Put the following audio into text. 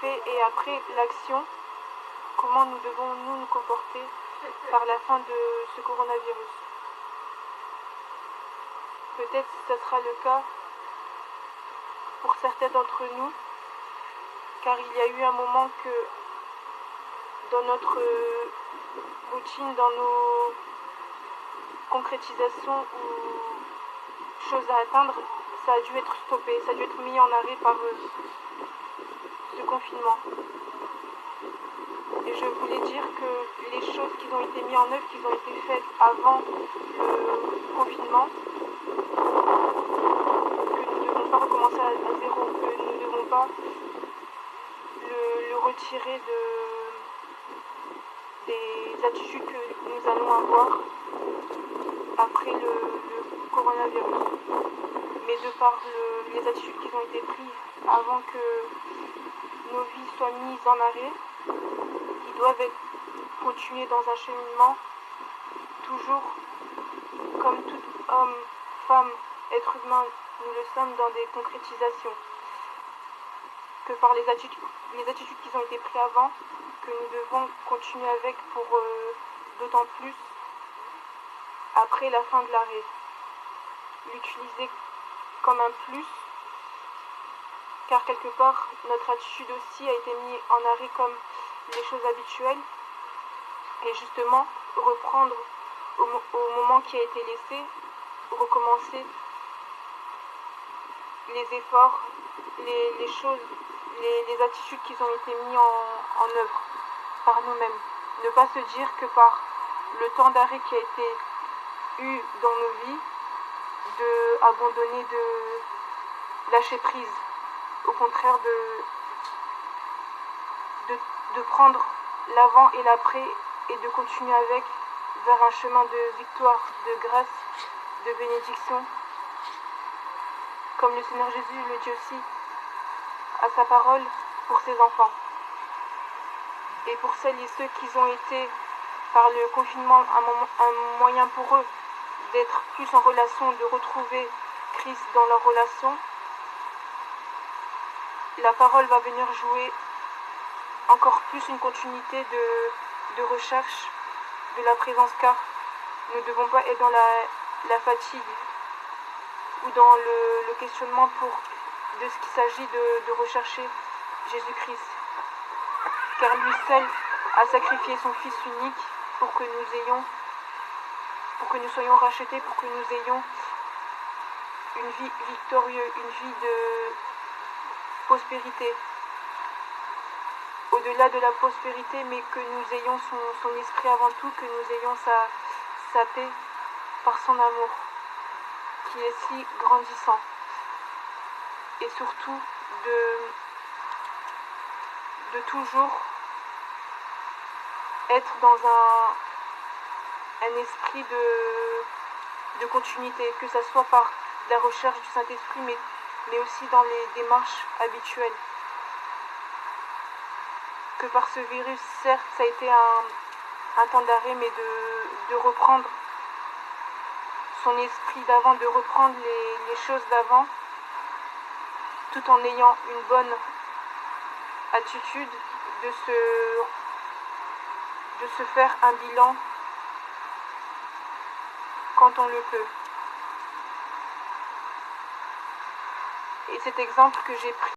fait et après l'action, comment nous devons nous comporter par la fin de ce coronavirus. Peut-être que ce sera le cas pour certains d'entre nous, car il y a eu un moment que dans notre routine, dans nos concrétisations ou choses à atteindre, ça a dû être stoppé, ça a dû être mis en arrêt par ce confinement. Et je voulais dire que les choses qui ont été mises en œuvre, qui ont été faites avant le confinement, que nous ne devons pas recommencer à zéro, que nous ne devons pas le retirer des attitudes que nous allons avoir après le coronavirus. Mais de par les attitudes qui ont été prises avant que nos vies soient mises en arrêt, ils doivent continuer dans un cheminement, toujours comme tout homme, femme, être humain, nous le sommes dans des concrétisations. Que par les attitudes qui ont été prises avant, que nous devons continuer avec pour d'autant plus après la fin de l'arrêt. L'utiliser comme un plus, car quelque part notre attitude aussi a été mise en arrêt comme les choses habituelles, et justement reprendre au moment qui a été laissé, recommencer les efforts, les choses, les attitudes qui ont été mises en œuvre par nous-mêmes. Ne pas se dire que par le temps d'arrêt qui a été eu dans nos vies, d'abandonner, de lâcher prise. Au contraire, de prendre l'avant et l'après et de continuer avec vers un chemin de victoire, de grâce, de bénédiction. Comme le Seigneur Jésus le dit aussi à sa parole pour ses enfants. Et pour celles et ceux qui ont été, par le confinement, un moyen pour eux d'être plus en relation, de retrouver Christ dans leur relation, la parole va venir jouer encore plus une continuité de recherche de la présence, car nous ne devons pas être dans la fatigue ou dans le questionnement de ce qu'il s'agit de rechercher Jésus-Christ. Car lui seul a sacrifié son Fils unique pour que nous soyons rachetés, pour que nous ayons une vie victorieuse, une vie de prospérité. Au-delà de la prospérité, mais que nous ayons son esprit avant tout, que nous ayons sa paix par son amour, qui est si grandissant. Et surtout de toujours être dans un esprit de continuité, que ce soit par la recherche du Saint-Esprit, mais aussi dans les démarches habituelles. Que par ce virus, certes, ça a été un temps d'arrêt, mais de reprendre son esprit d'avant, de reprendre les choses d'avant, tout en ayant une bonne attitude, de se faire un bilan quand on le peut. Et cet exemple que j'ai pris